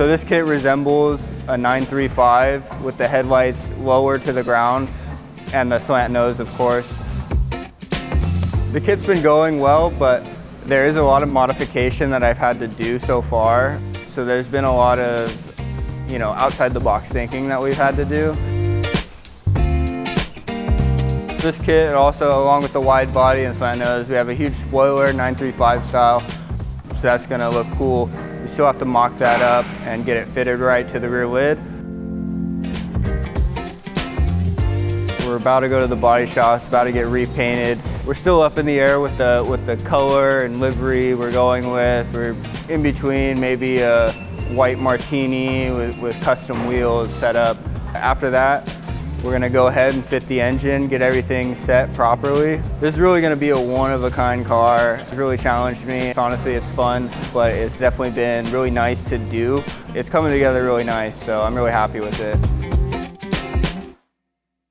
So this kit resembles a 935 with the headlights lower to the ground and the slant nose, of course. The kit's been going well, but there is a lot of modification that I've had to do so far. So there's been a lot of, outside the box thinking that we've had to do. This kit also, along with the wide body and slant nose, we have a huge spoiler, 935 style. So that's gonna look cool. We still have to mock that up and get it fitted right to the rear lid. We're about to go to the body shop, it's about to get repainted. We're still up in the air with the color and livery we're going with. We're in between maybe a white martini with custom wheels set up. After that, we're gonna go ahead and fit the engine, get everything set properly. This is really gonna be a one-of-a-kind car. It's really challenged me. Honestly, it's fun, but it's definitely been really nice to do. It's coming together really nice, so I'm really happy with it.